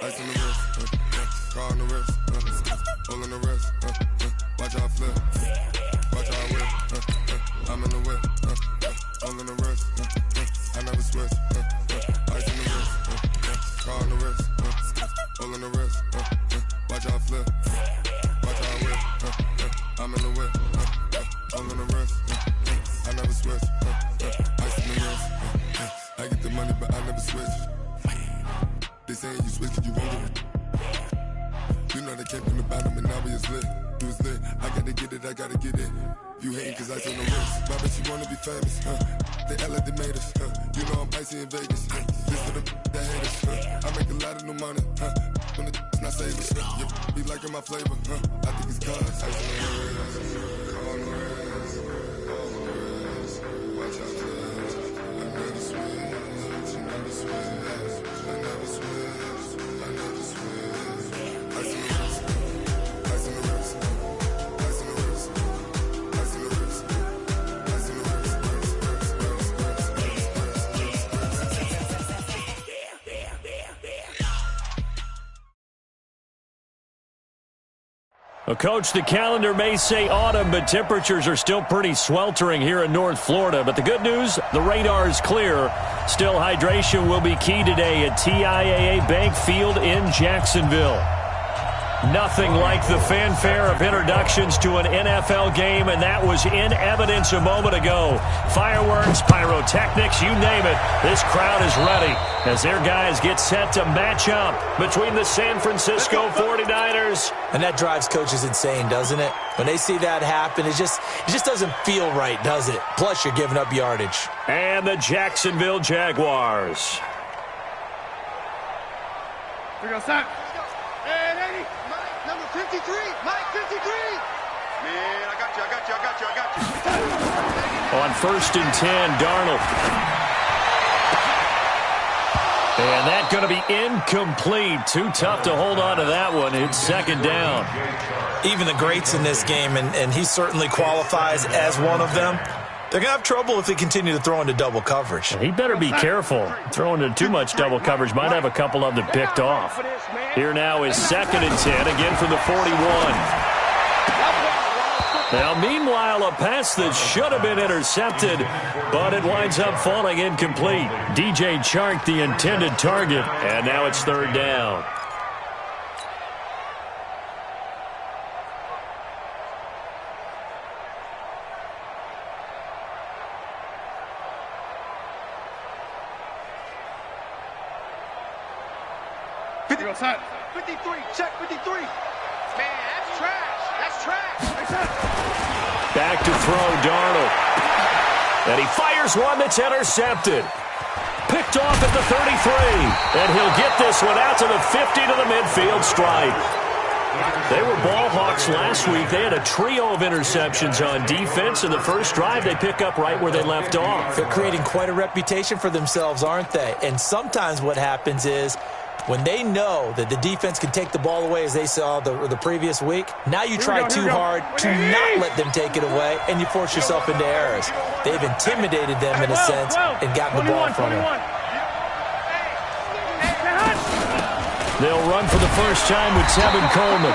Ice on the wrist, car on the wrist, all on the wrist, watch how I flip, watch how I whip, I'm in the whip, all on the wrist, I never switch, ice on the wrist, car on the wrist, all on the wrist, watch how I flip, watch how I whip, I'm in the whip, all on the wrist, I never switch, ice on the wrist, I get the money but I never switch. They saying you switch cause you won't get it. You know they came from the bottom and now we is lit. You is lit, I gotta get it, I gotta get it. You hating cause ice on the wrist. My bitch, you wanna be famous, They act like they made us, You know I'm icy in Vegas, This for the that hate us, I make a lot of new money, When it's not savers, Be liking my flavor, I think it's cause ice on the wrist, on the wrist, on the wrist. Watch out for this, I never switch, I never switch. I never switch, I never switch. Ice on the wrist, ice on the wrist, ice on the wrist, ice on the wrist, ice on the wrist. Well, Coach, the calendar may say autumn, but temperatures are still pretty sweltering here in North Florida. But the good news, the radar is clear. Still, hydration will be key today at TIAA Bank Field in Jacksonville. Nothing like the fanfare of introductions to an NFL game, and that was in evidence a moment ago. Fireworks, pyrotechnics, you name it. This crowd is ready as their guys get set to match up between the San Francisco 49ers. And that drives coaches insane, doesn't it? When they see that happen, it just doesn't feel right, does it? Plus, you're giving up yardage. And the Jacksonville Jaguars. Here we go, Sam. And 80. Mike, number 53. Mike, 53. Man, I got you. On 1st and 10, Darnold. And that's going to be incomplete. Too tough to hold on to that one. It's 2nd down. Even the greats in this game, and he certainly qualifies as one of them, they're going to have trouble if they continue to throw into double coverage. He better be careful. Throwing into too much double coverage might have a couple of them picked off. Here now is 2nd and 10, again from the 41. Now, meanwhile, a pass that should have been intercepted, but it winds up falling incomplete. DJ Chark, the intended target, and now it's 3rd down. Outside. 53, check 53. Man, that's trash. That's trash. Back to throw, Darnold. And he fires one that's intercepted. Picked off at the 33. And he'll get this one out to the 50 to the midfield stripe. They were ball hawks last week. They had a trio of interceptions on defense. In the first drive, they pick up right where they left off. They're creating quite a reputation for themselves, aren't they? And sometimes what happens is, when they know that the defense can take the ball away, as they saw the previous week, now you try too hard to not let them take it away, and you force yourself into errors. They've intimidated them in a sense and gotten the ball from them. They'll run for the first time with Tevin Coleman.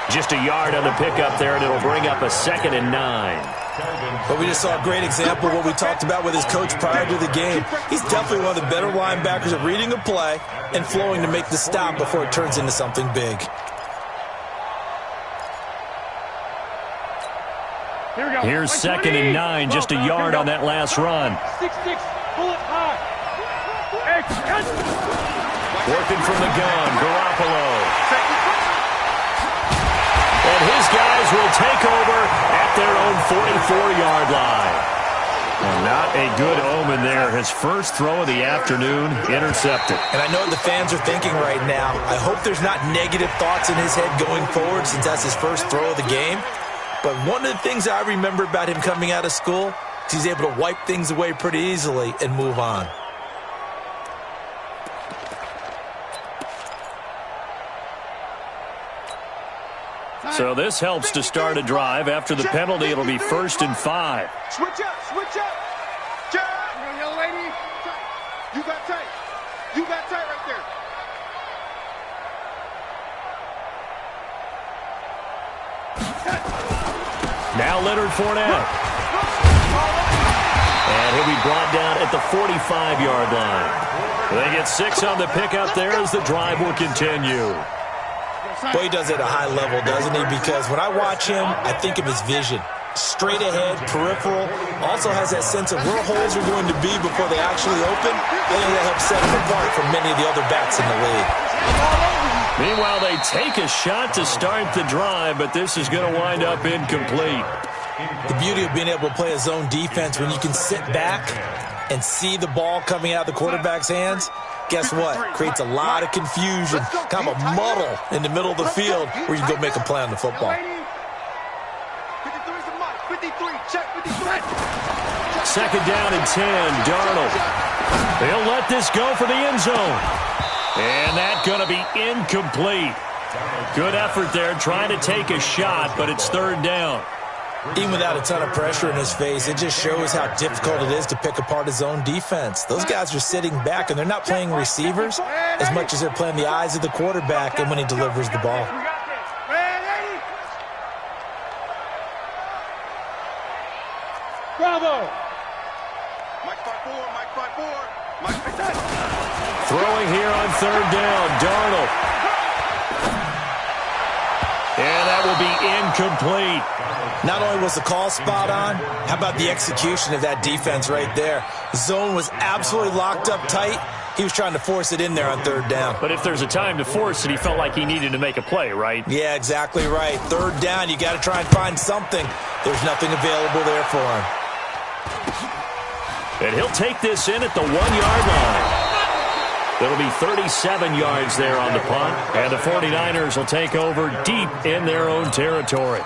Just a yard on the pickup there, and it'll bring up a 2nd and 9. But we just saw a great example of what we talked about with his coach prior to the game. He's definitely one of the better linebackers at reading a play and flowing to make the stop before it turns into something big. Here's 2nd and 9, just a yard on that last run. 6-6, pull it high. Working from the gun, Garoppolo. And his guys will take over at their own 44-yard line. Well, not a good omen there. His first throw of the afternoon intercepted. And I know what the fans are thinking right now. I hope there's not negative thoughts in his head going forward since that's his first throw of the game. But one of the things I remember about him coming out of school is he's able to wipe things away pretty easily and move on. So this helps to start a drive. After the penalty, it'll be 1st and 5. Switch up, switch up. Young lady, you got tight. You got tight right there. now Leonard Fournette. And he'll be brought down at the 45-yard line. They get 6 on the pickup there as the drive will continue. Well, he does it at a high level, doesn't he? Because when I watch him, I think of his vision. Straight ahead, peripheral, also has that sense of where holes are going to be before they actually open. I think that helps set him apart from many of the other backs in the league. Meanwhile, they take a shot to start the drive, but this is going to wind up incomplete. The beauty of being able to play a zone defense when you can sit back and see the ball coming out of the quarterback's hands, guess what? Creates a lot of confusion, kind of a muddle in the middle of the field where you can go make a play on the football. 53, check 53. Second down and 10, Darnold. They'll let this go for the end zone. And that's going to be incomplete. Good effort there trying to take a shot, but it's third down. Even without a ton of pressure in his face, it just shows how difficult it is to pick apart his own defense. Those guys are sitting back, and they're not playing receivers as much as they're playing the eyes of the quarterback and when he delivers the ball. Bravo! Mike 5-4, Mike 5-4, Mike 5-4. Throwing here on third down, Darnold. And that will be incomplete. Not only was the call spot on, how about the execution of that defense right there? The zone was absolutely locked up tight. He was trying to force it in there on third down. But if there's a time to force it, he felt like he needed to make a play, right? Yeah, exactly right. Third down, you got to try and find something. There's nothing available there for him. And he'll take this in at the 1-yard line. It'll be 37 yards there on the punt. And the 49ers will take over deep in their own territory.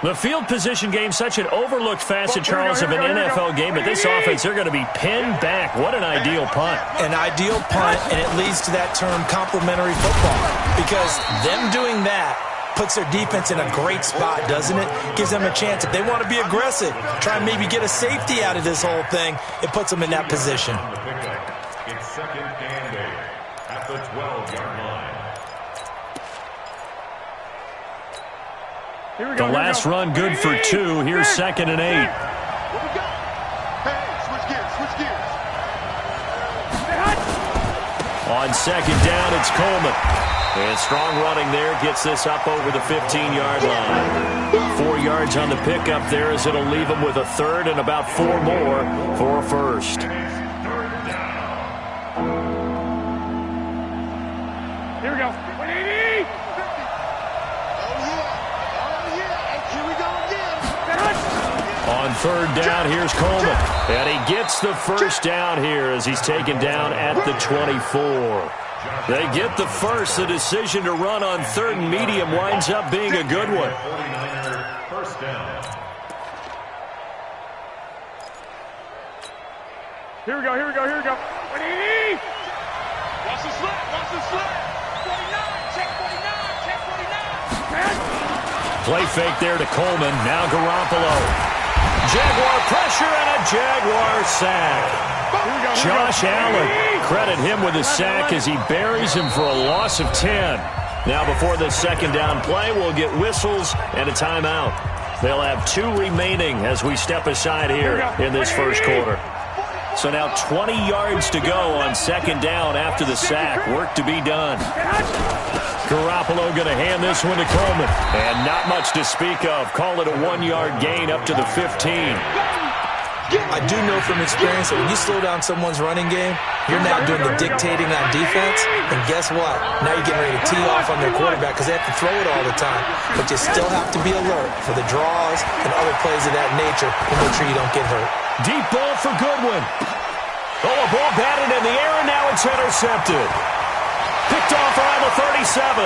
The field position game, such an overlooked facet, Charles, of an NFL game. But this offense, they're going to be pinned back. What an ideal punt. An ideal punt, and it leads to that term complementary football. Because them doing that puts their defense in a great spot, doesn't it? Gives them a chance. If they want to be aggressive, try and maybe get a safety out of this whole thing, it puts them in that position. It's second and 8 at the 12-yard line. The last run good for 2. Here's second and 8. What we got? Hey, switch gears, switch gears. On second down, it's Coleman. And strong running there gets this up over the 15-yard line. 4 yards on the pickup there as it'll leave him with a third and about 4 more for a first. Here we go. 180. Oh, yeah. Here we go again. On third down, here's Coleman. And he gets the first down here as he's taken down at the 24. They get the first. The decision to run on third and medium winds up being a good one. First down. Here we go, here we go, here we go. 180. Watch the slip, watch the slip. 49, check 49, check 49. Play fake there to Coleman. Now Garoppolo. Jaguar pressure and a Jaguar sack. Josh Allen, credit him with a sack as he buries him for a loss of 10. Now before the second down play, we'll get whistles and a timeout. They'll have 2 remaining as we step aside here in this first quarter. So now 20 yards to go on second down after the sack. Work to be done. Garoppolo going to hand this one to Coleman. And not much to speak of. Call it a 1-yard gain up to the 15. I do know from experience that when you slow down someone's running game, you're now doing the dictating on defense. And guess what? Now you're getting ready to tee off on their quarterback because they have to throw it all the time. But you still have to be alert for the draws and other plays of that nature to make sure you don't get hurt. Deep ball for Goodwin. Oh, a ball batted in the air, and now it's intercepted. Picked off around the 37.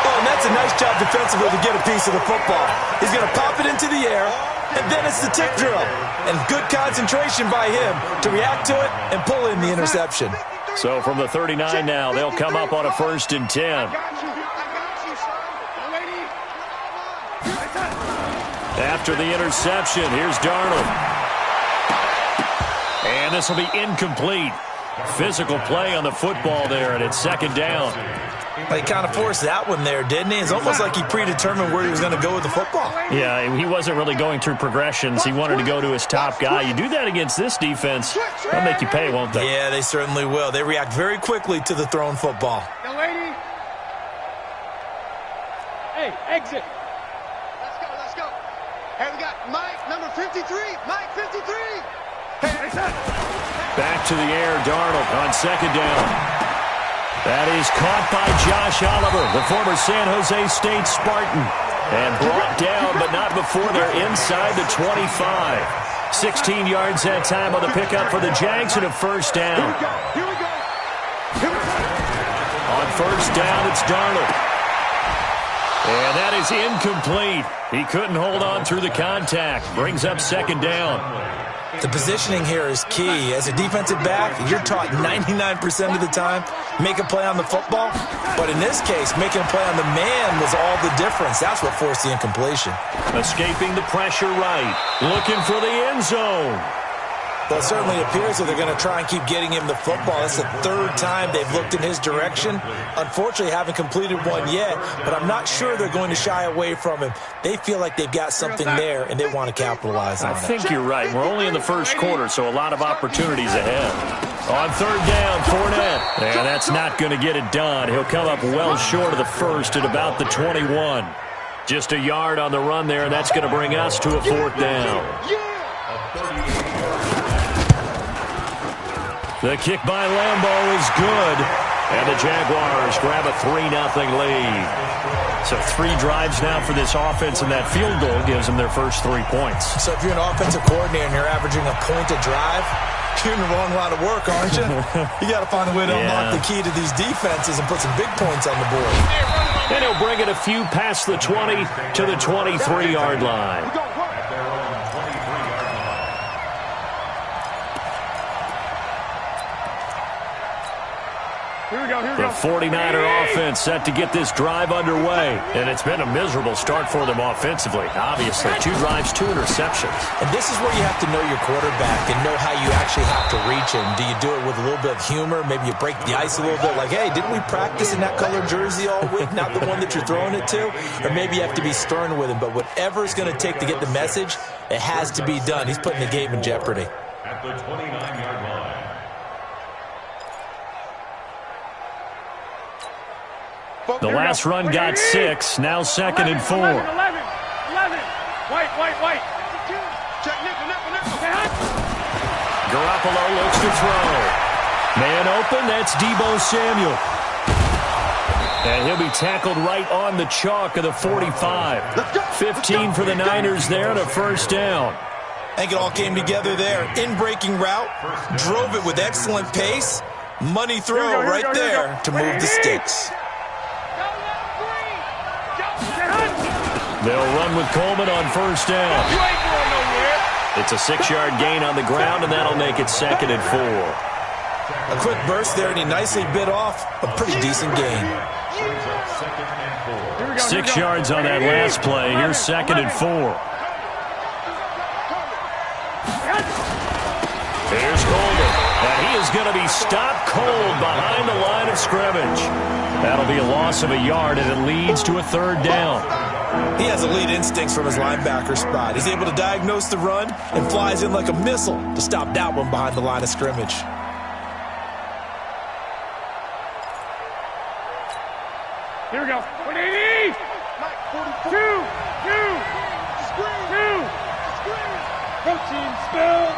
Oh, and that's a nice job defensively to get a piece of the football. He's going to pop it into the air, and then it's the tip drill. And good concentration by him to react to it and pull in the interception. So from the 39 now, they'll come up on a 1st and 10. After the interception, here's Darnold. And this will be incomplete. Physical play on the football there, and it's second down. He kind of forced that one there, didn't he? It's almost like he predetermined where he was going to go with the football. Yeah, he wasn't really going through progressions. He wanted to go to his top guy. You do that against this defense, they'll make you pay, won't they? Yeah, they certainly will. They react very quickly to the thrown football. Young lady. Hey, exit. Let's go. Hey, we got Mike, number 53. Mike, 53. Hey, back to the air, Darnold on second down. That is caught by Josh Oliver, the former San Jose State Spartan, and brought down, but not before they're inside the 25. 16 yards that time on the pickup for the Jags and a first down. Here we go. On first down, it's Darnold. And that is incomplete. He couldn't hold on through the contact. Brings up second down. The positioning here is key. As a defensive back, you're taught 99% of the time, make a play on the football. But in this case, making a play on the man was all the difference. That's what forced the incompletion. Escaping the pressure right. Looking for the end zone. Well, it certainly appears that they're going to try and keep getting him the football. That's the third time they've looked in his direction. Unfortunately, haven't completed one yet, but I'm not sure they're going to shy away from him. They feel like they've got something there, and they want to capitalize on it. I think you're right. We're only in the first quarter, so a lot of opportunities ahead. On third down, Fournette. And that's not going to get it done. He'll come up well short of the first at about the 21. Just a yard on the run there, and that's going to bring us to a fourth down. The kick by Lambeau is good, and the Jaguars grab a 3-0 lead. So 3 drives now for this offense, and that field goal gives them their first 3 points. So if you're an offensive coordinator and you're averaging a point a drive, you're in the wrong line of work, aren't you? You got to find a way to unlock the key to these defenses and put some big points on the board. And he'll bring it a few past the 20 to the 23-yard line. The 49er offense set to get this drive underway. And it's been a miserable start for them offensively. Obviously, 2 drives, 2 interceptions. And this is where you have to know your quarterback and know how you actually have to reach him. Do you do it with a little bit of humor? Maybe you break the ice a little bit. Like, hey, didn't we practice in that colored jersey all week? Not the one that you're throwing it to? Or maybe you have to be stern with him. But whatever it's going to take to get the message, it has to be done. He's putting the game in jeopardy. At the 29-yard line. The last run got 6, now 2nd and 4. 11. White. Check nickel. Garoppolo looks to throw. Man open, that's Deebo Samuel. And he'll be tackled right on the chalk of the 45. 15 for the Niners there and a first down. I think it all came together there. In-breaking route, drove it with excellent pace. Money throw right there to move the sticks. They'll run with Coleman on first down. It's a 6-yard gain on the ground, and that'll make it 2nd and 4. A quick burst there, and he nicely bit off a pretty decent gain. 6 yards on that last play. Here's 2nd and 4. Here's Coleman. And he is going to be stopped cold behind the line of scrimmage. That'll be a loss of a yard, and it leads to a 3rd down. He has elite instincts from his linebacker spot. He's able to diagnose the run and flies in like a missile to stop that one behind the line of scrimmage. Here we go. 180. 2. Protein spill.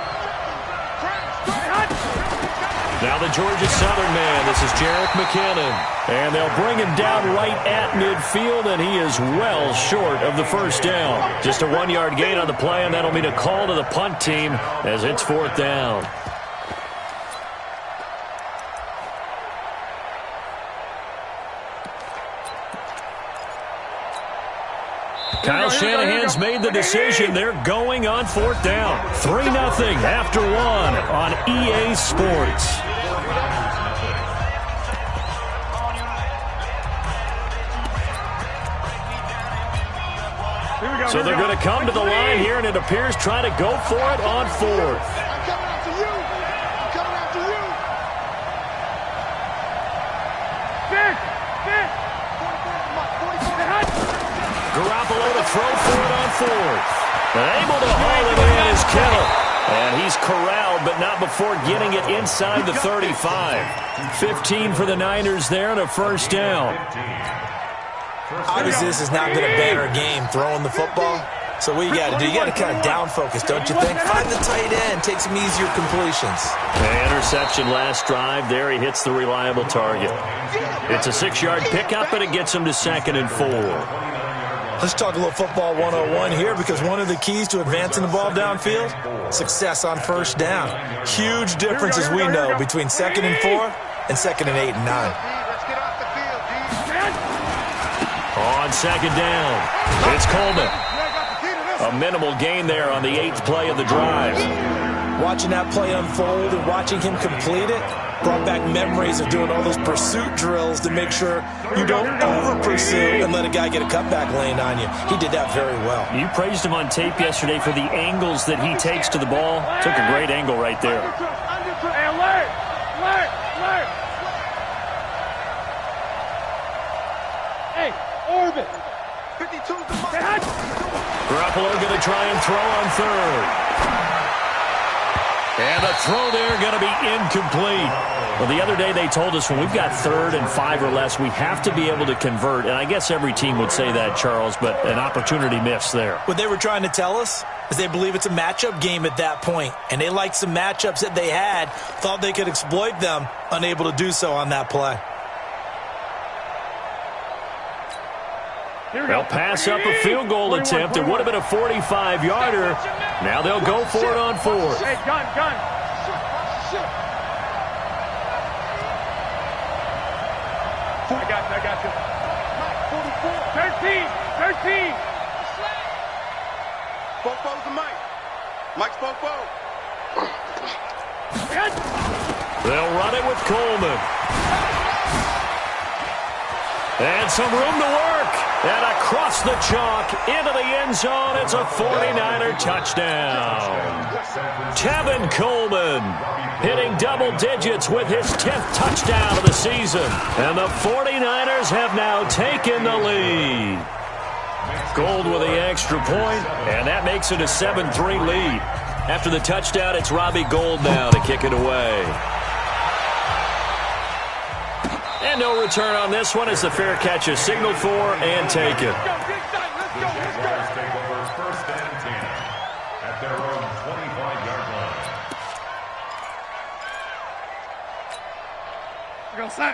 Now the Georgia Southern man, this is Jerick McKinnon. And they'll bring him down right at midfield, and he is well short of the first down. Just a 1-yard gain on the play, and that'll mean a call to the punt team as it's 4th down. Kyle Shanahan's made the decision. They're going on 4th down. 3-0 after 1 on EA Sports. So they're going to come to the line here, and it appears trying to go for it on 4th. Garoppolo to throw for it on fourth. And able to haul it in is Kittle. And he's corralled, but not before getting it inside the 35. 15 for the Niners there and a first down. Obviously, this has not been a banner game throwing the football. So what you got to do, you got to kind of down focus, don't you think? Find the tight end, take some easier completions. The interception last drive. There he hits the reliable target. It's a 6-yard pickup, and it gets him to 2nd and 4. Let's talk a little football 101 here, because one of the keys to advancing the ball downfield, success on first down. Huge difference, as we know, between 2nd and 4 and 2nd and 8 and 9. On 2nd down, it's Coleman. A minimal gain there on the 8th play of the drive. Watching that play unfold and watching him complete it brought back memories of doing all those pursuit drills to make sure you don't over-pursue and let a guy get a cutback lane on you. He did that very well. You praised him on tape yesterday for the angles that he takes to the ball. Took a great angle right there. Hey, Orbit. 52's the mark. Garoppolo going to try and throw on third. And the throw there going to be incomplete. Well, the other day they told us when we've got 3rd and 5 or less, we have to be able to convert. And I guess every team would say that, Charles, but an opportunity missed there. What they were trying to tell us is they believe it's a matchup game at that point. And they liked some matchups that they had, thought they could exploit them, unable to do so on that play. They'll pass up a field goal attempt. It would have been a 45-yarder. Now they'll go for it on 4th. Hey, gun. I got you. 13. Spoke to Mike. Mike spoke. They'll run it with Coleman. And some room to work. And across the chalk, into the end zone, it's a 49er touchdown. Tevin Coleman hitting double digits with his 10th touchdown of the season. And the 49ers have now taken the lead. Gold with the extra point, and that makes it a 7-3 lead. After the touchdown, it's Robbie Gould now to kick it away. And no return on this one as the fair catch is signaled for and taken. Jaguars take over 1st and 10 at their own 25-yard line.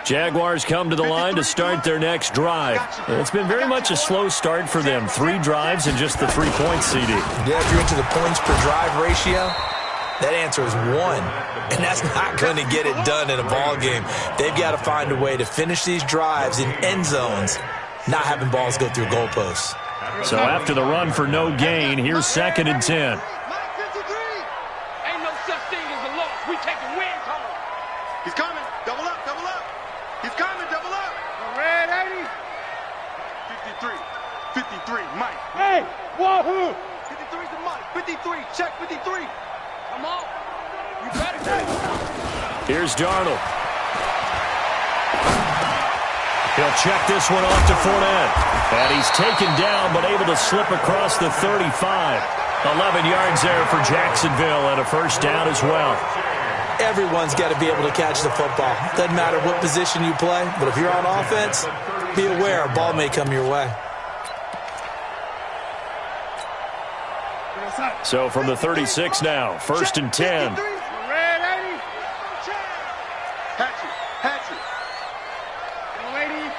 Jaguars come to the line to start their next drive. It's been very much a slow start for them. 3 drives and just the 3 points, CD. Yeah, if you're into the points per drive ratio, that answer is 1. And that's not going to get it done in a ball game. They've got to find a way to finish these drives in end zones, not having balls go through goalposts. So after the run for no gain, here's 2nd and 10. Ain't no such thing as a loss. We taking wins home. He's coming. Double up. He's coming. Double up. Red 80. 53, Mike. Hey, wahoo. 53's the Mike. 53, check 53. Come on. You better take it. Here's Darnold. He'll check this one off to Fournette. And he's taken down, but able to slip across the 35. 11 yards there for Jacksonville and a first down as well. Everyone's got to be able to catch the football. Doesn't matter what position you play, but if you're on offense, be aware a ball may come your way. So from the 36 now, 1st and 10. Red 80. Hatchet. Lady.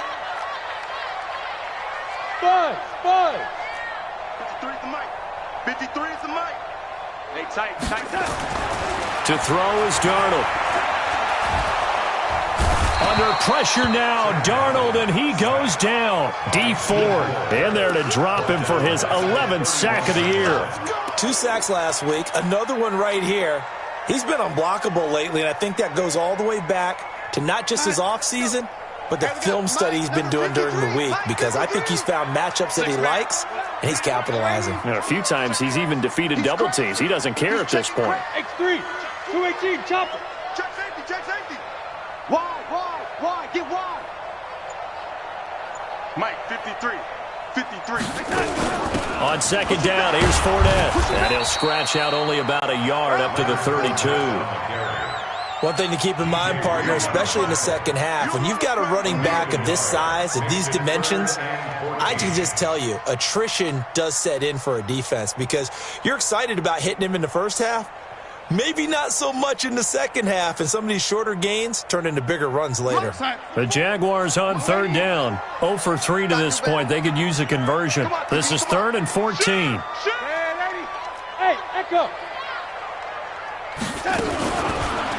Buzz. 53's the mic. 53 is the mic. Hey, tight. To throw is Darnold. Under pressure now, Darnold, and he goes down. D Ford in there to drop him for his 11th sack of the year. 2 sacks last week, another one right here. He's been unblockable lately, and I think that goes all the way back to not just his offseason, but the film study he's been doing during the week, because I think he's found matchups that he likes, and he's capitalizing. And a few times he's even defeated double teams. He doesn't care at this point. X3, 218, chopper. Check safety. Wide, get wide. Mike, 53. 53. On second down, here's Fournette. And he'll scratch out only about a yard up to the 32. One thing to keep in mind, partner, especially in the second half, when you've got a running back of this size, of these dimensions, I can just tell you, attrition does set in for a defense because you're excited about hitting him in the first half. Maybe not so much in the second half, and some of these shorter gains turn into bigger runs later. The Jaguars on third down. 0 for 3 to this point. They could use a conversion. This is 3rd and 14. Hey, Echo.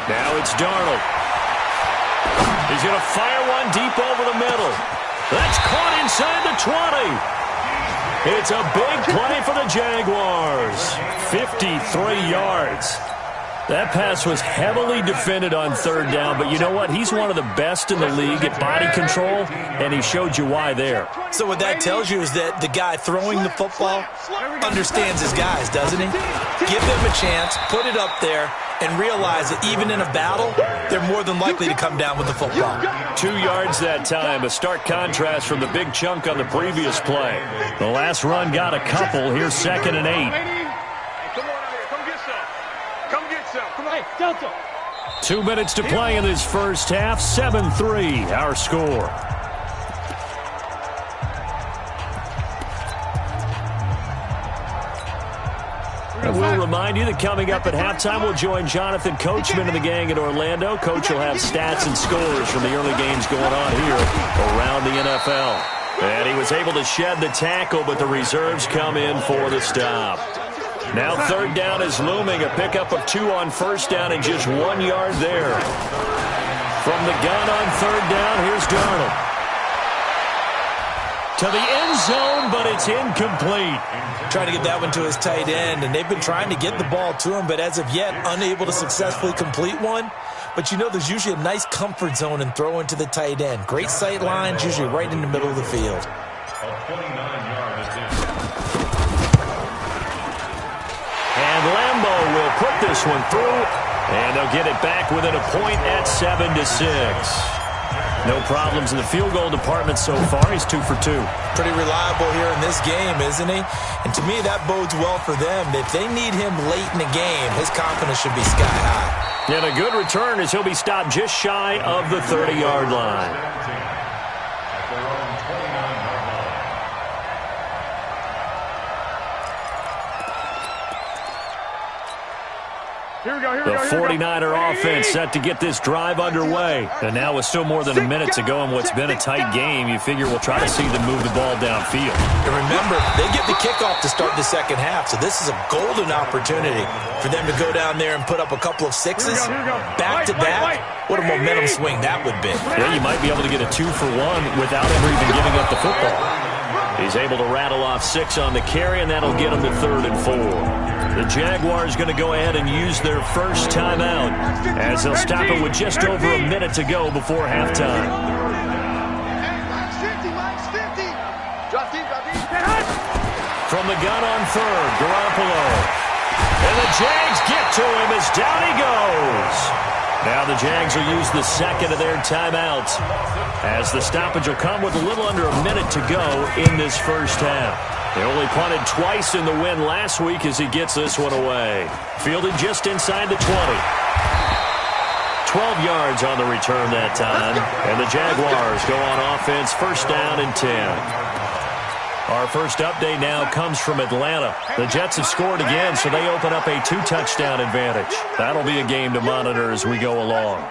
Now it's Darnold. He's going to fire one deep over the middle. That's caught inside the 20. It's a big play for the Jaguars. 53 yards. That pass was heavily defended on third down, but you know what? He's one of the best in the league at body control, and he showed you why there. So what that tells you is that the guy throwing the football understands his guys, doesn't he? Give them a chance, put it up there, and realize that even in a battle, they're more than likely to come down with the football. 2 yards that time, a stark contrast from the big chunk on the previous play. The last run got a couple. Here's 2nd and 8. Hey, Delta. 2 minutes to play in this first half. 7-3, our score. And we'll remind you that coming up at halftime, we'll join Jonathan Coachman and the gang in Orlando. Coach will have stats and scores from the early games going on here around the NFL. And he was able to shed the tackle, but the reserves come in for the stop. Now third down is looming. A pickup of 2 on first down and just 1 yard there. From the gun on third down, here's Darnold. To the end zone, but it's incomplete. Trying to get that one to his tight end, and they've been trying to get the ball to him, but as of yet, unable to successfully complete one. But you know, there's usually a nice comfort zone in throwing to the tight end. Great sight lines, usually right in the middle of the field. And Lambo will put this one through, and they'll get it back within a point at 7-6. No problems in the field goal department so far. He's 2 for 2. Pretty reliable here in this game, isn't he? And to me, that bodes well for them. If they need him late in the game, his confidence should be sky high. And a good return as he'll be stopped just shy of the 30-yard line. The 49er offense set to get this drive underway. And now with still more than a minute to go in what's been a tight game, you figure we'll try to see them move the ball downfield. And remember, they get the kickoff to start the second half, so this is a golden opportunity for them to go down there and put up a couple of sixes back-to-back. What a momentum swing that would be. Yeah, you might be able to get a 2 for 1 without ever even giving up the football. He's able to rattle off 6 on the carry, and that'll get him to 3rd and 4. The Jaguars going to go ahead and use their first timeout as they'll stop it with just over a minute to go before halftime. From the gun on 3rd, Garoppolo. And the Jags get to him as down he goes. Now the Jags will use the second of their timeouts as the stoppage will come with a little under a minute to go in this first half. They only punted twice in the win last week as he gets this one away. Fielded just inside the 20. 12 yards on the return that time. And the Jaguars go on offense, first down and 10. Our first update now comes from Atlanta. The Jets have scored again, so they open up a 2-touchdown advantage. That'll be a game to monitor as we go along.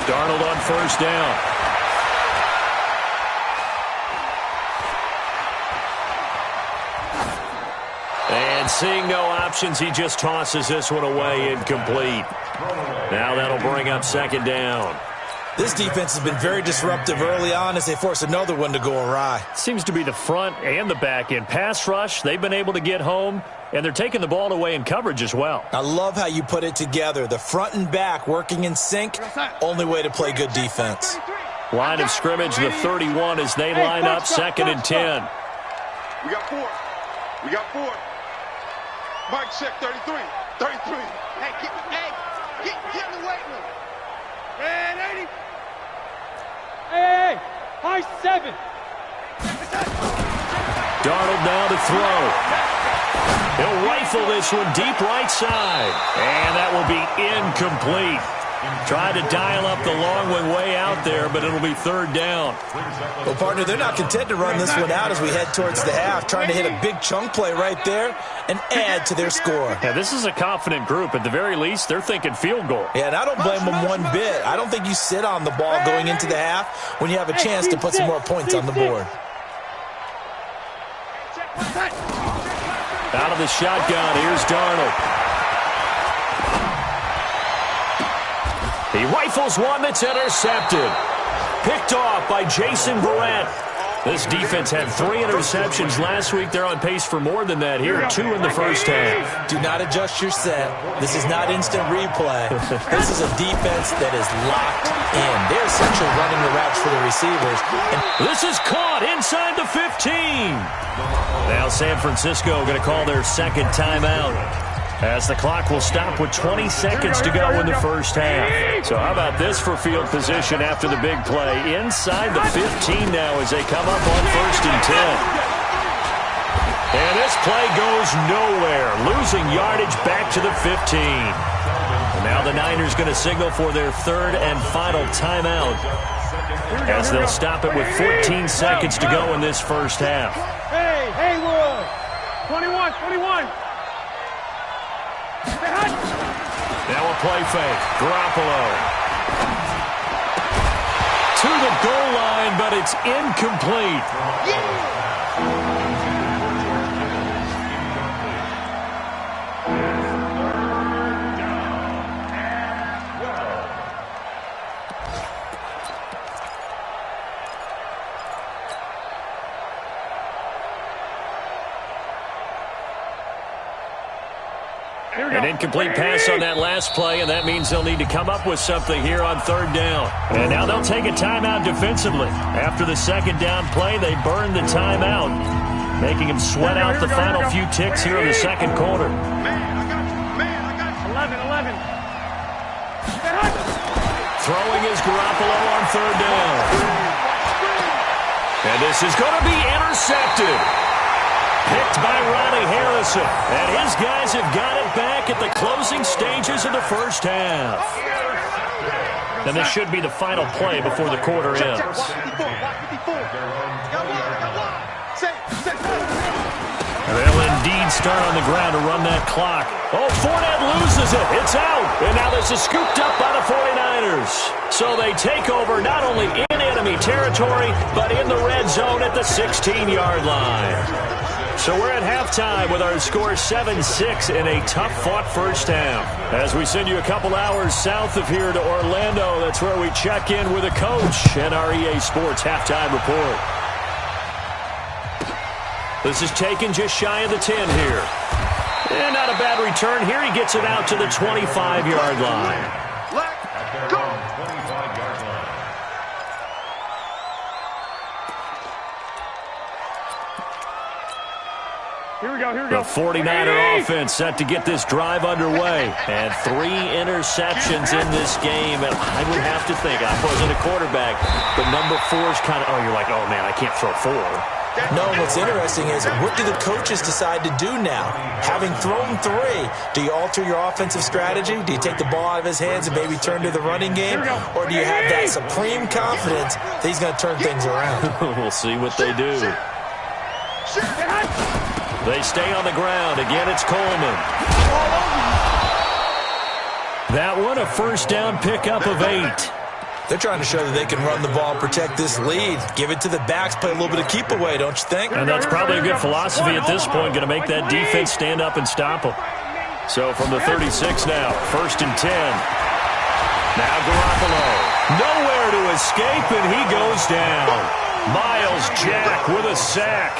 Darnold on first down. And seeing no options, he just tosses this one away incomplete. Now that'll bring up second down. This defense has been very disruptive early on as they force another one to go awry. Seems to be the front and the back end. Pass rush, they've been able to get home, and they're taking the ball away in coverage as well. I love how you put it together. The front and back working in sync, only way to play good defense. Line of scrimmage, the 31 as they line up, 2nd and 10. We got 4. We got 4. Mike check 33. 33. Hey, get in the weight room. Man, 80. Hey. High 7. Darnold now to throw. He'll rifle this one deep right side. And that will be incomplete. Tried to dial up the long one way out there, but it'll be third down. Well, partner, they're not content to run this one out as we head towards the half, trying to hit a big chunk play right there and add to their score. Yeah, this is a confident group. At the very least, they're thinking field goal. Yeah, and I don't blame them one bit. I don't think you sit on the ball going into the half when you have a chance to put some more points on the board. Out of the shotgun, here's Darnold. He rifles one that's intercepted. Picked off by Jason Verrett. This defense had 3 interceptions last week. They're on pace for more than that here. 2 in the first half. Do not adjust your set. This is not instant replay. This is a defense that is locked in. They're essentially running the routes for the receivers. And this is caught inside the 15. Now San Francisco going to call their second timeout, as the clock will stop with 20 seconds to go in the first half. So how about this for field position after the big play? Inside the 15 now as they come up on 1st and 10. And this play goes nowhere, losing yardage back to the 15. And now the Niners going to signal for their third and final timeout, as they'll stop it with 14 seconds to go in this first half. Hey, Haywood. 21. Now a play fake. Garoppolo to the goal line, but it's incomplete. An incomplete pass on that last play, and that means they'll need to come up with something here on third down. And now they'll take a timeout defensively. After the second down play, they burn the timeout, making them sweat out the final few ticks here in the second quarter. 11. Throwing is Garoppolo on third down. And this is going to be intercepted. Picked by Ronnie Harrison. And his guys have got it back at the closing stages of the first half. And this should be the final play before the quarter ends. They'll indeed start on the ground to run that clock. Oh, Fournette loses it. It's out. And now this is scooped up by the 49ers. So they take over not only in enemy territory, but in the red zone at the 16-yard line. So we're at halftime with our score 7-6 in a tough-fought first half. As we send you a couple hours south of here to Orlando, that's where we check in with a coach and our EA Sports halftime report. This is taken just shy of the 10 here. And not a bad return here. He gets it out to the 25-yard line. Here we go. The 49er offense set to get this drive underway. And 3 interceptions in this game. And I would have to think, I wasn't a quarterback, but number 4 is kind of, you're like, oh, man, I can't throw 4. No, what's interesting is, what do the coaches decide to do now? Having thrown 3, do you alter your offensive strategy? Do you take the ball out of his hands and maybe turn to the running game? Or do you have that supreme confidence that he's going to turn things around? We'll see what they do. They stay on the ground. Again, it's Coleman. That one, a first down pickup of 8. They're trying to show that they can run the ball and protect this lead. Give it to the backs, play a little bit of keep away, don't you think? And that's probably a good philosophy at this point, going to make that defense stand up and stop them. So from the 36 now, 1st and 10. Now Garoppolo. Nowhere to escape, and he goes down. Myles Jack with a sack.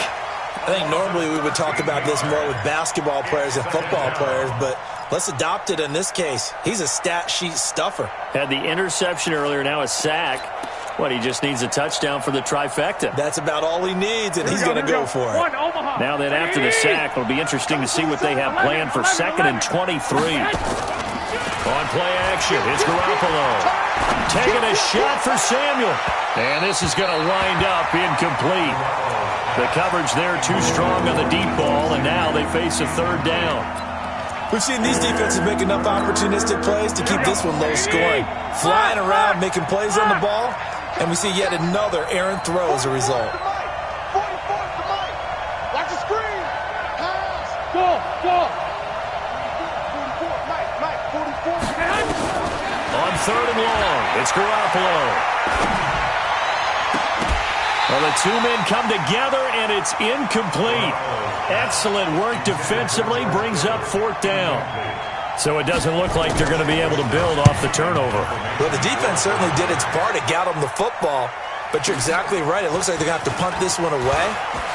I think normally we would talk about this more with basketball players and football players, but let's adopt it in this case. He's a stat sheet stuffer. Had the interception earlier, now a sack. What, he just needs a touchdown for the trifecta. That's about all he needs, and he's going to go for it. Now then, after the sack, it'll be interesting to see what they have planned for 2nd and 23. On play action, it's Garoppolo. Taking a shot for Samuel. And this is going to wind up incomplete. The coverage there too strong on the deep ball, and now they face a third down. We've seen these defenses make enough opportunistic plays to keep this one low scoring. Flying around, making plays on the ball, and we see yet another errant throw as a result. Watch the screen. Pass. Go. Mike, 44. On third and long, it's Garoppolo. Well, the two men come together, and it's incomplete. Excellent work defensively, brings up fourth down. So it doesn't look like they're going to be able to build off the turnover. Well, the defense certainly did its part to get them the football, but you're exactly right. It looks like they're going to have to punt this one away,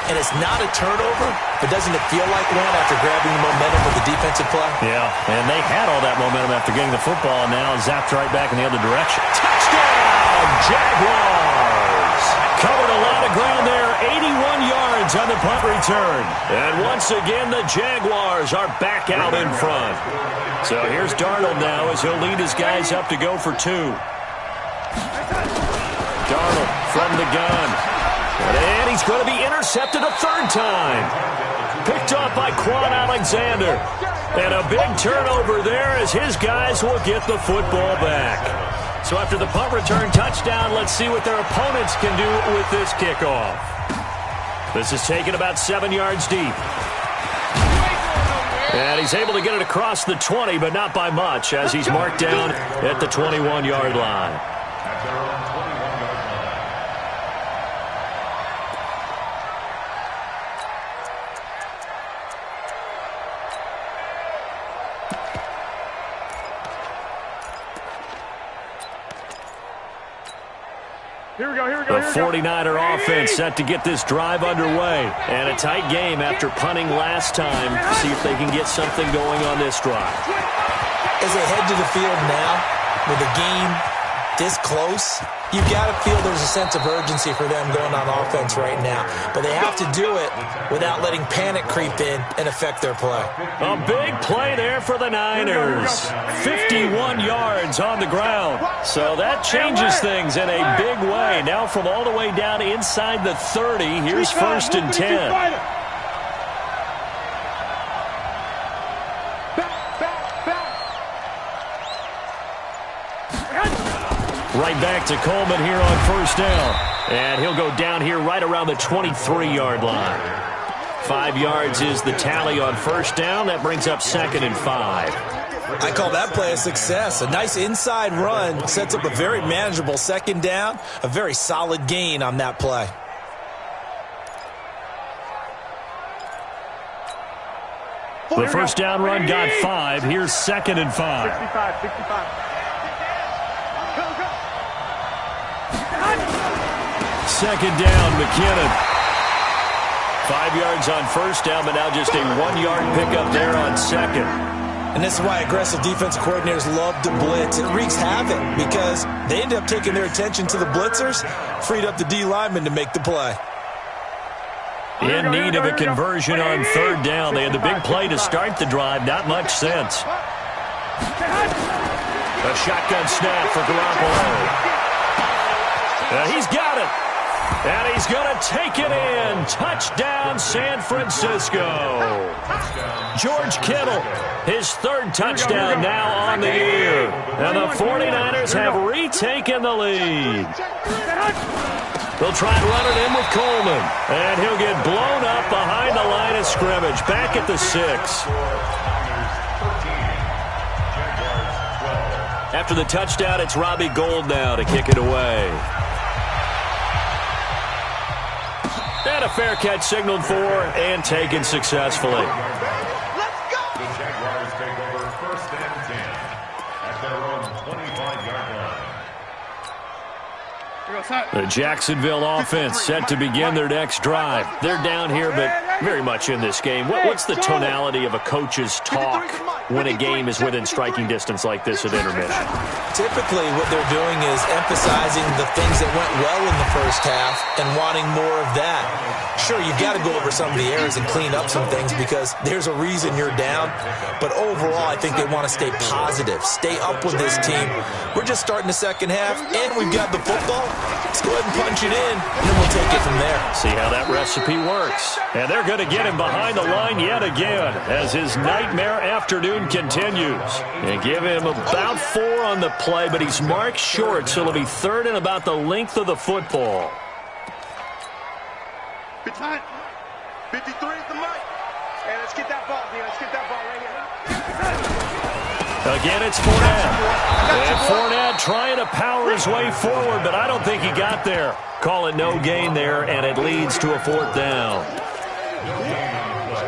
and it's not a turnover, but doesn't it feel like one after grabbing the momentum with the defensive play? Yeah, and they had all that momentum after getting the football, and now zapped right back in the other direction. Touchdown, Jaguars! Covered a lot of ground there, 81 yards on the punt return. And once again, the Jaguars are back out in front. So here's Darnold now as he'll lead his guys up to go for two. Darnold from the gun. And he's going to be intercepted a third time. Picked off by Quan Alexander. And a big turnover there as his guys will get the football back. So after the punt return touchdown, let's see what their opponents can do with this kickoff. This is taken about 7 yards deep. And he's able to get it across the 20, but not by much, as he's marked down at the 21-yard line. Here we go. The 49er offense set to get this drive underway. And a tight game after punting last time. See if they can get something going on this drive. As they head to the field now, with the game this close, you've got to feel there's a sense of urgency for them going on offense right now. But they have to do it without letting panic creep in and affect their play. A big play there for the Niners. 51 yards on the ground. So that changes things in a big way. Now from all the way down inside the 30, here's first and 10. Right back to Coleman here on first down. And he'll go down here right around the 23-yard line. 5 yards is the tally on first down. That brings up 2nd and 5. I call that play a success. A nice inside run sets up a very manageable second down. A very solid gain on that play. The first down run got 5. Here's 2nd and 5. 65. Second down, McKinnon. 5 yards on first down, but now just a 1-yard pickup there on second. And this is why aggressive defense coordinators love to blitz. It wreaks havoc because they end up taking their attention to the blitzers, freed up the D lineman to make the play. In need of a conversion on third down. They had the big play to start the drive. Not much sense. A shotgun snap for Garoppolo. He's got it. And he's going to take it in. Touchdown, San Francisco. George Kittle, his third touchdown now on the year. And the 49ers have retaken the lead. They'll try and run it in with Coleman. And he'll get blown up behind the line of scrimmage. Back at the 6. After the touchdown, it's Robbie Gould now to kick it away. And a fair catch signaled for and taken successfully. Let's go! The Jaguars take over 1st and 10 at their own 25-yard line. The Jacksonville offense set to begin their next drive. They're down here, but very much in this game. What's the tonality of a coach's talk when a game is within striking distance like this at intermission? Typically, what they're doing is emphasizing the things that went well in the first half and wanting more of that. Sure, you've got to go over some of the errors and clean up some things because there's a reason you're down. But overall, I think they want to stay positive, stay up with this team. We're just starting the second half, and we've got the football. Let's go ahead and punch it in, and then we'll take it from there. See how that recipe works. And they're going to get him behind the line yet again as his nightmare afternoon continues. And give him about 4 on the play, but he's marked short, so it'll be third and about the length of the football. 53 is the mic. Hey, let's get that ball, Dean. Let's get that ball right here. Again, it's Fournette. And Fournette trying to power his way forward, but I don't think he got there. Call it no gain there, and it leads to a 4th down.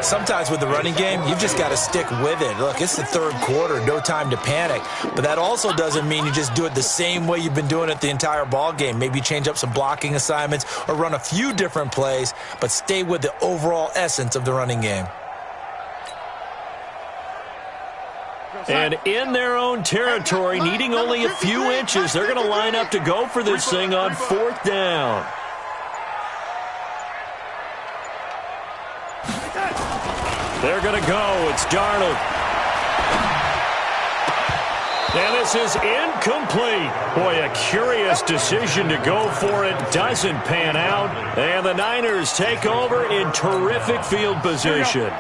Sometimes with the running game, you've just got to stick with it. Look, it's the third quarter, no time to panic. But that also doesn't mean you just do it the same way you've been doing it the entire ball game. Maybe change up some blocking assignments or run a few different plays, but stay with the overall essence of the running game. And in their own territory, needing only a few inches, they're going to line up to go for this thing on 4th down. They're going to go. It's Darnold. And this is incomplete. Boy, a curious decision to go for it. Doesn't pan out. And the Niners take over in terrific field position.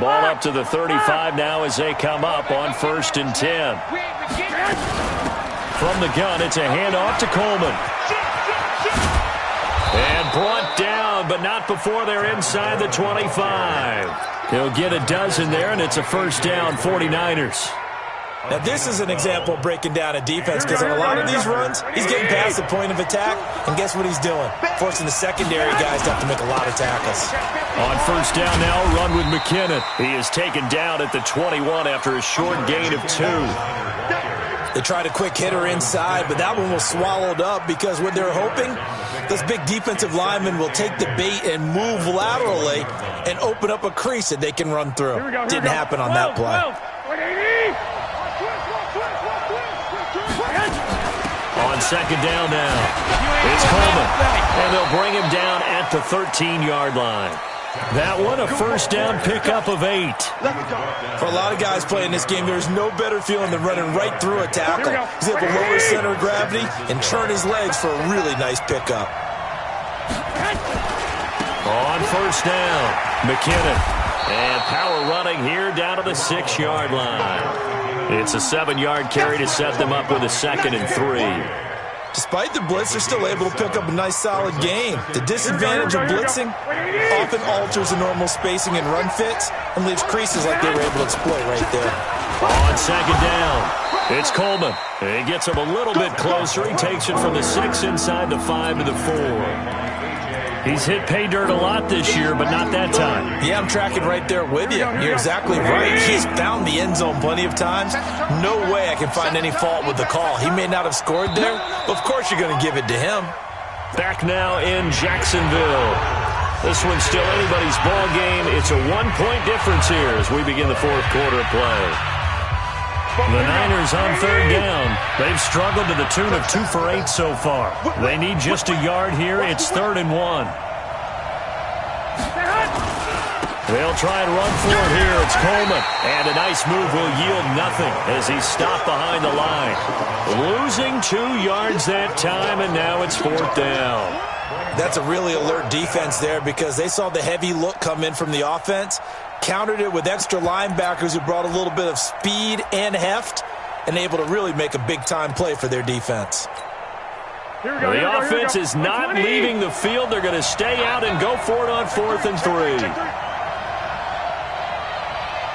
Ball up to the 35 now as they come up on 1st and 10. From the gun, it's a handoff to Coleman. And brought down, but not before they're inside the 25. He'll get a dozen there, and it's a 1st down, 49ers. Now, this is an example of breaking down a defense because on a lot of these runs, he's getting past the point of attack, and guess what he's doing? Forcing the secondary guys to have to make a lot of tackles. On 1st down now, run with McKinnon. He is taken down at the 21 after a short gain of 2. They tried a quick hitter inside, but that one was swallowed up because what they're hoping, this big defensive lineman will take the bait and move laterally and open up a crease that they can run through. Didn't happen on that play. On 2nd down now, it's Coleman, and they'll bring him down at the 13-yard line. That one, a 1st down pickup of 8. For a lot of guys playing this game, there's no better feeling than running right through a tackle. He's able to lower his center of gravity and turn his legs for a really nice pickup. On 1st down, McKinnon. And power running here down to the 6-yard line. It's a 7-yard carry to set them up with a 2nd and 3. Despite the blitz, they're still able to pick up a nice, solid game. The disadvantage of blitzing often alters the normal spacing and run fits and leaves creases like they were able to exploit right there. On 2nd down, it's Coleman. He gets him a little bit closer. He takes it from the 6 inside the 5 to the 4. He's hit pay dirt a lot this year, but not that time. Yeah, I'm tracking right there with you. You're exactly right. He's found the end zone plenty of times. No way I can find any fault with the call. He may not have scored there, but of course you're going to give it to him. Back now in Jacksonville. This one's still anybody's ball game. It's a 1-point difference here as we begin the 4th quarter of play. The Niners on 3rd down. They've struggled to the tune of 2 for 8 so far. They need just a yard here. It's 3rd and 1. They'll try and run for it here. It's Coleman. And a nice move will yield nothing as he's stopped behind the line. Losing 2 yards that time, and now it's 4th down. That's a really alert defense there because they saw the heavy look come in from the offense, countered it with extra linebackers who brought a little bit of speed and heft, and able to really make a big-time play for their defense. The offense is not leaving the field. They're going to stay out and go for it on 4th and 3.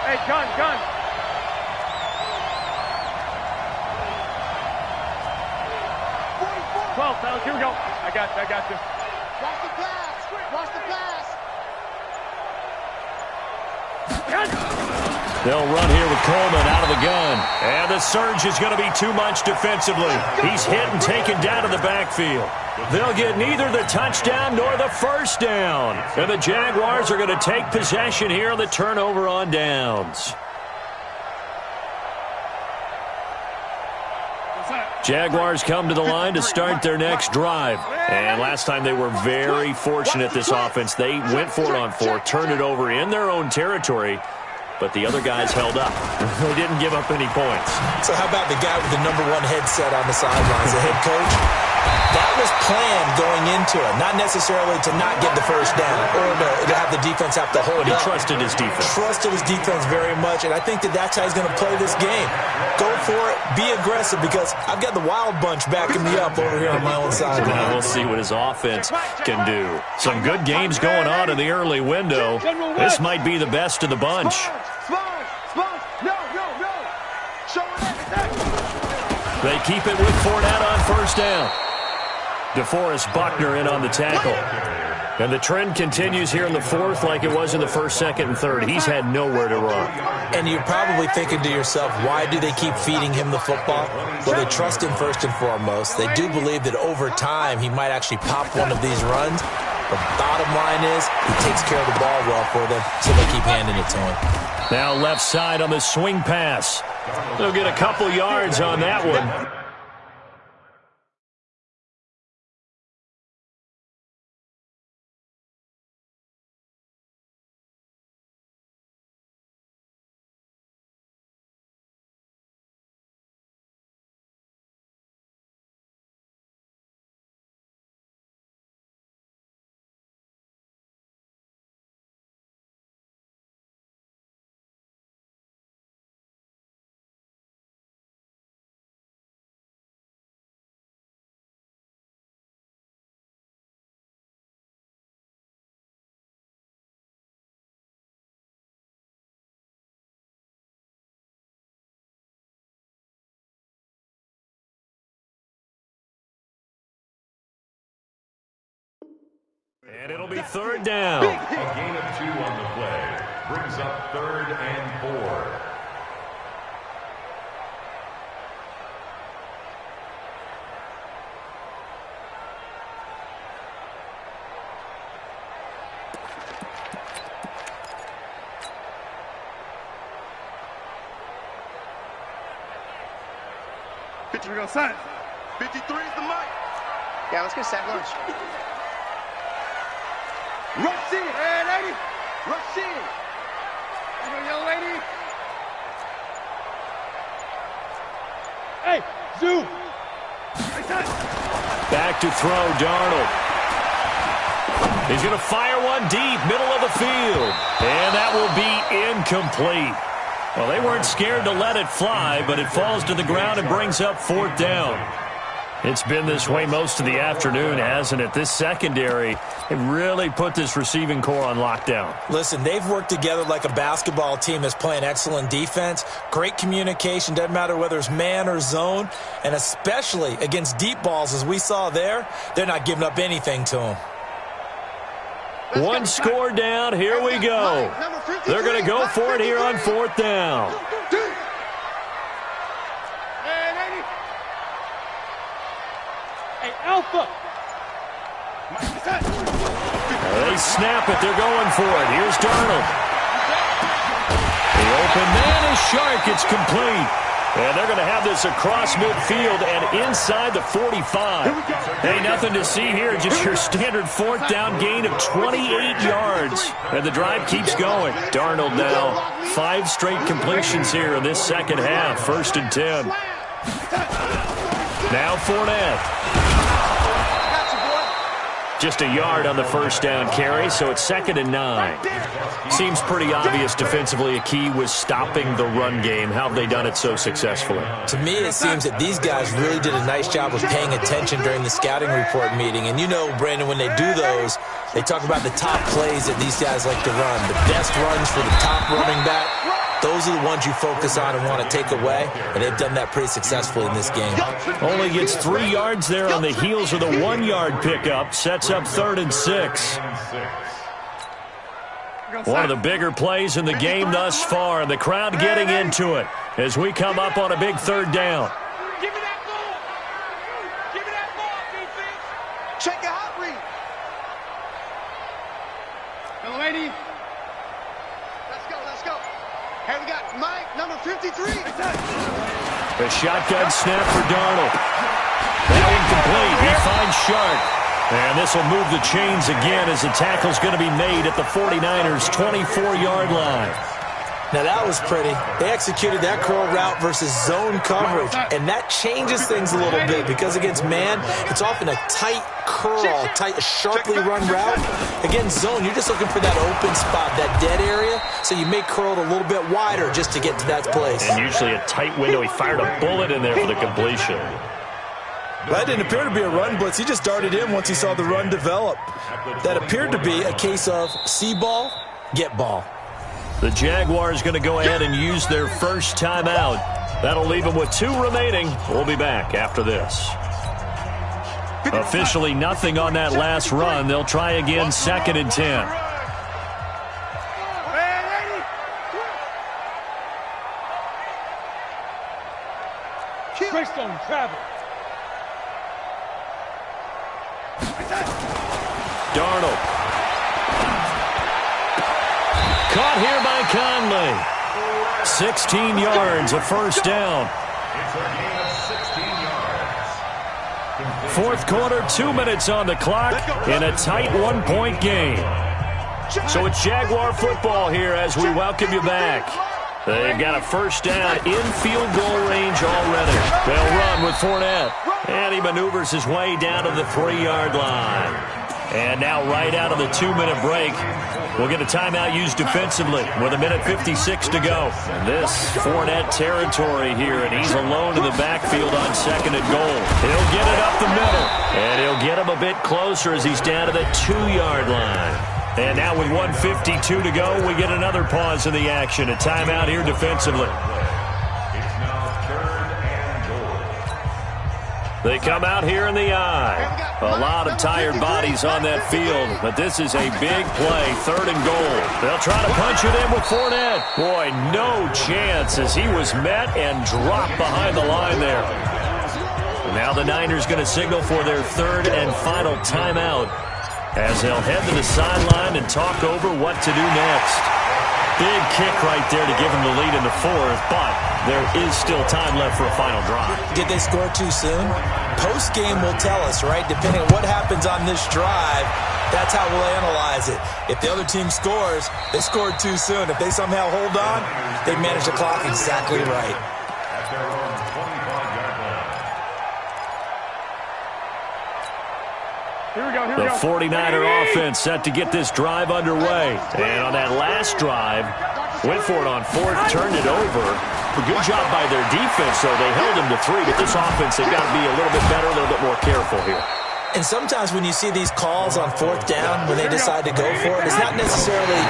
Hey, gun. 12, fellas, here we go. I got you. Watch the pass. Watch the pass. They'll run here with Coleman out of the gun. And the surge is going to be too much defensively. He's hit and taken down to the backfield. They'll get neither the touchdown nor the first down. And the Jaguars are going to take possession here on the turnover on downs. Jaguars come to the line to start their next drive. And last time they were very fortunate, this offense. They went for it on 4, turned it over in their own territory, but the other guys held up. They didn't give up any points. So how about the guy with the #1 headset on the sidelines, the head coach? That was planned going into it, not necessarily to not get the first down or to have the defense have to hold But he up. trusted his defense. Trusted his defense very much, and I think that's how he's going to play this game. Go for it, be aggressive, because I've got the wild bunch backing me up over here on my own side. Now we'll see what his offense can do. Some good games going on in the early window. This might be the best of the bunch. They keep it with Fournette on first down. DeForest Buckner in on the tackle. And the trend continues here in the 4th like it was in the 1st, 2nd, and 3rd. He's had nowhere to run. And you're probably thinking to yourself, why do they keep feeding him the football? Well, they trust him first and foremost. They do believe that over time he might actually pop one of these runs. But the bottom line is he takes care of the ball well for them, so they keep handing it to him. Now left side on the swing pass. They'll get a couple yards on that one. And it'll be 3rd down. A gain of 2 on the play brings up 3rd and 4. We're going to sign. 53 is the mic. Yeah, let's go sack lunch. Rush in. Hey, lady. Rush in. Come on, young lady. Hey, zoom. Back to throw, Darnold. He's going to fire one deep, middle of the field. And that will be incomplete. Well, they weren't scared to let it fly, but it falls to the ground and brings up 4th down. It's been this way most of the afternoon, hasn't it? This secondary, it really put this receiving core on lockdown. Listen, they've worked together like a basketball team that's playing excellent defense. Great communication, doesn't matter whether it's man or zone. And especially against deep balls, as we saw there, they're not giving up anything to them. One score down, here we go. They're going to go for it here on 4th down. Hey, Alpha. They snap it. They're going for it. Here's Darnold. The open man is Shark. It's complete. And they're going to have this across midfield and inside the 45. Hey, nothing to see here. Just your standard 4th down gain of 28 yards. And the drive keeps going. Darnold now 5 straight completions here in this second half. 1st and 10. Now Fournette. Just a yard on the first down carry, so it's 2nd and 9. Seems pretty obvious defensively a key was stopping the run game. How have they done it so successfully? To me, it seems that these guys really did a nice job of paying attention during the scouting report meeting. And you know, Brandon, when they do those, they talk about the top plays that these guys like to run. The best runs for the top running back. Those are the ones you focus on and want to take away, and they've done that pretty successfully in this game. Only gets 3 yards there on the heels of the 1-yard pickup. Sets up 3rd and 6. One of the bigger plays in the game thus far, and the crowd getting into it as we come up on a big third down. Give me that ball. Give me that ball, defense. Check your hot read. Hello, lady. Let's go. Hey, we got Mike, number 53. The shotgun snap for Darnold. That incomplete. He finds Sharp. And this will move the chains again as the tackle's going to be made at the 49ers' 24-yard line. Now that was pretty. They executed that curl route versus zone coverage, and that changes things a little bit because against man, it's often a tight curl, sharply run route. Against zone, you're just looking for that open spot, that dead area, so you may curl it a little bit wider just to get to that place. And usually a tight window. He fired a bullet in there for the completion. That didn't appear to be a run blitz. He just darted in once he saw the run develop. That appeared to be a case of see ball, get ball. The Jaguars going to go ahead and use their first timeout. That'll leave them with 2 remaining. We'll be back after this. Officially nothing on that last run. They'll try again 2nd and 10. Greystone, travel. Darnold. Caught here by Conley. 16 yards, a first down. It's a gain of 16 yards. 4th quarter, 2 minutes on the clock in a tight 1-point game. So it's Jaguar football here as we welcome you back. They've got a first down in field goal range already. They'll run with Fournette. And he maneuvers his way down to the 3-yard line. And now right out of the 2-minute break, we'll get a timeout used defensively with 1:56 to go. And this Fournette territory here, and he's alone in the backfield on 2nd and goal. He'll get it up the middle, and he'll get him a bit closer as he's down to the 2-yard line. And now with 1:52 to go, we get another pause in the action. A timeout here defensively. It's now 3rd and goal. They come out here in the eye. A lot of tired bodies on that field, but this is a big play, 3rd and goal. They'll try to punch it in with Fournette. Boy, no chance as he was met and dropped behind the line there. Now the Niners going to signal for their 3rd and final timeout as they'll head to the sideline and talk over what to do next. Big kick right there to give them the lead in the 4th, but there is still time left for a final drive. Did they score too soon? Post-game will tell us, right? Depending on what happens on this drive, that's how we'll analyze it. If the other team scores, they scored too soon. If they somehow hold on, they manage the clock exactly right. At their own 25-yard line. Here we go. The 49er offense set to get this drive underway. And on that last drive, went for it on 4th, turned it over. A good job by their defense, though. They held them to 3, but this offense, they've got to be a little bit better, a little bit more careful here. And sometimes when you see these calls on 4th down, when they decide to go for it, it's not necessarily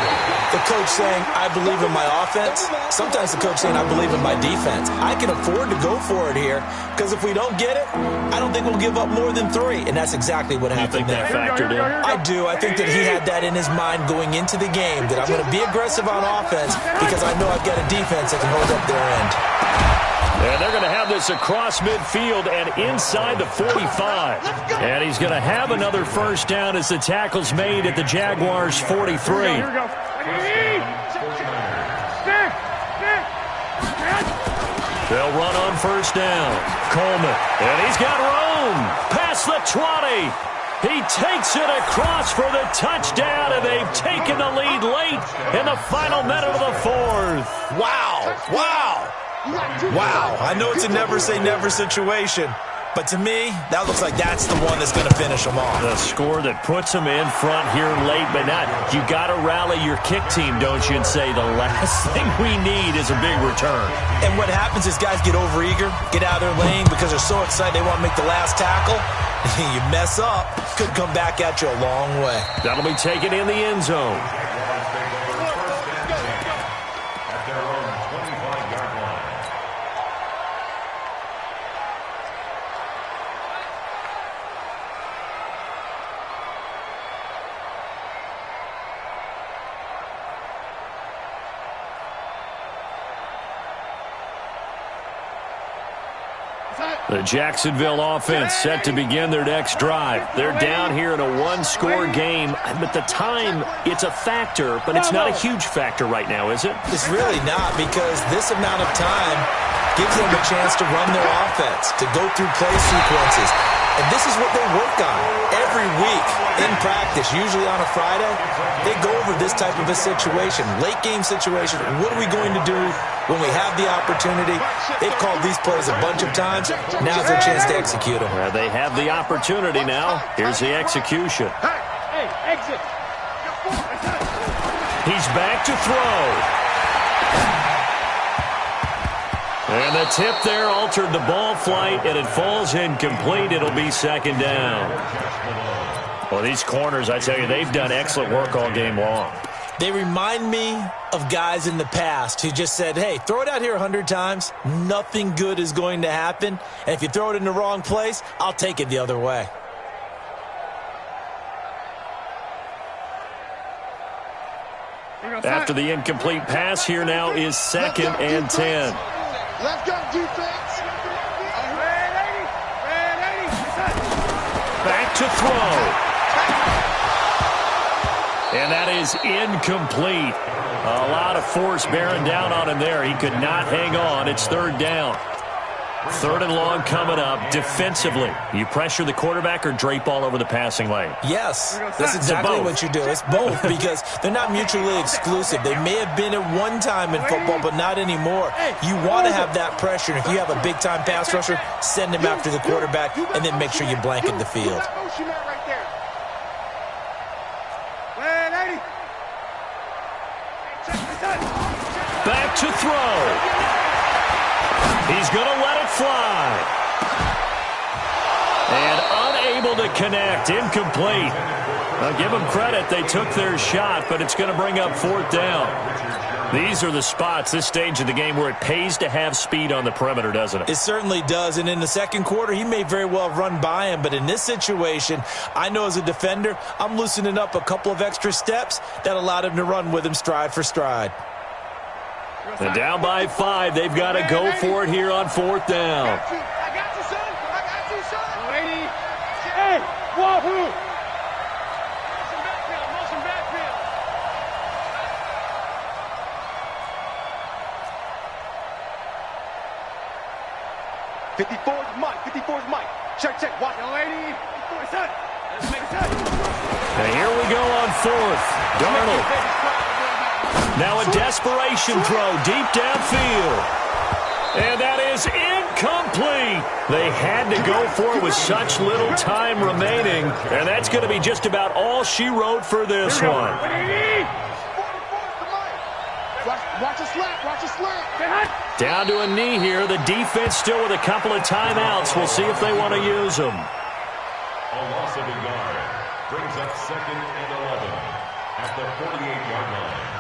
the coach saying, I believe in my offense. Sometimes the coach saying, I believe in my defense. I can afford to go for it here because if we don't get it, I don't think we'll give up more than 3. And that's exactly what happened there. You think that factored in? I do. I think that he had that in his mind going into the game, that I'm going to be aggressive on offense because I know I've got a defense that can hold up their end. And they're going to have this across midfield and inside the 45. And he's going to have another first down as the tackle's made at the Jaguars' 43. Here we go. They'll run on first down. Coleman. And he's got room. Past the 20. He takes it across for the touchdown, and they've taken the lead late in the final minute of the 4th. Wow. Wow. Wow, I know it's a never-say-never situation, but to me, that looks like that's the one that's going to finish them off. The score that puts them in front here late, but not. You got to rally your kick team, don't you, and say the last thing we need is a big return. And what happens is guys get overeager, get out of their lane because they're so excited they want to make the last tackle. You mess up, could come back at you a long way. That'll be taken in the end zone. At their own 25-yard line. The Jacksonville offense set to begin their next drive. They're down here in a one-score game. At the time, it's a factor, but it's not a huge factor right now, is it? It's really not, because this amount of time gives them a chance to run their offense, to go through play sequences. And this is what they work on every week in practice, usually on a Friday. They go over this type of a situation, late game situation. What are we going to do when we have the opportunity? They've called these plays a bunch of times. Now's their chance to execute them. They have the opportunity now. Here's the execution. Hey, exit. He's back to throw. And the tip there altered the ball flight, and it falls incomplete. It'll be second down. Well, these corners, I tell you, they've done excellent work all game long. They remind me of guys in the past who just said, hey, throw it out here 100 times. Nothing good is going to happen. And if you throw it in the wrong place, I'll take it the other way. After the incomplete pass, here now is 2nd and 10. Let's go, defense. Back to throw. And that is incomplete. A lot of force bearing down on him there. He could not hang on. It's 3rd down. 3rd and long coming up. Defensively, you pressure the quarterback or drape all over the passing lane? Yes, that's exactly what you do. It's both, because they're not mutually exclusive. They may have been at one time in football, but not anymore. You want to have that pressure. And if you have a big-time pass rusher, send him after the quarterback, and then make sure you blanket the field. Back to throw. He's going to let it fly. And unable to connect. Incomplete. Now, give them credit. They took their shot, but it's going to bring up 4th down. These are the spots, this stage of the game, where it pays to have speed on the perimeter, doesn't it? It certainly does. And in the second quarter, he may very well run by him. But in this situation, I know as a defender, I'm loosening up a couple of extra steps that allowed him to run with him stride for stride. And down by 5. They've got to go for it here on 4th down. I got you, son. I got you, son. Lady. Hey, wahoo. Motion backfield. 54's Mike. 54's Mike. Check. Watch. Yo, lady. Let's make it. And here we go on 4th. Darnold. Now a desperation throw deep downfield. And that is incomplete. They had to go for it with such little time remaining. And that's going to be just about all she wrote for this one. Watch a slant. Down to a knee here. The defense still with a couple of timeouts. We'll see if they want to use them. A loss of a yard brings up 2nd and 11 at the 48-yard line.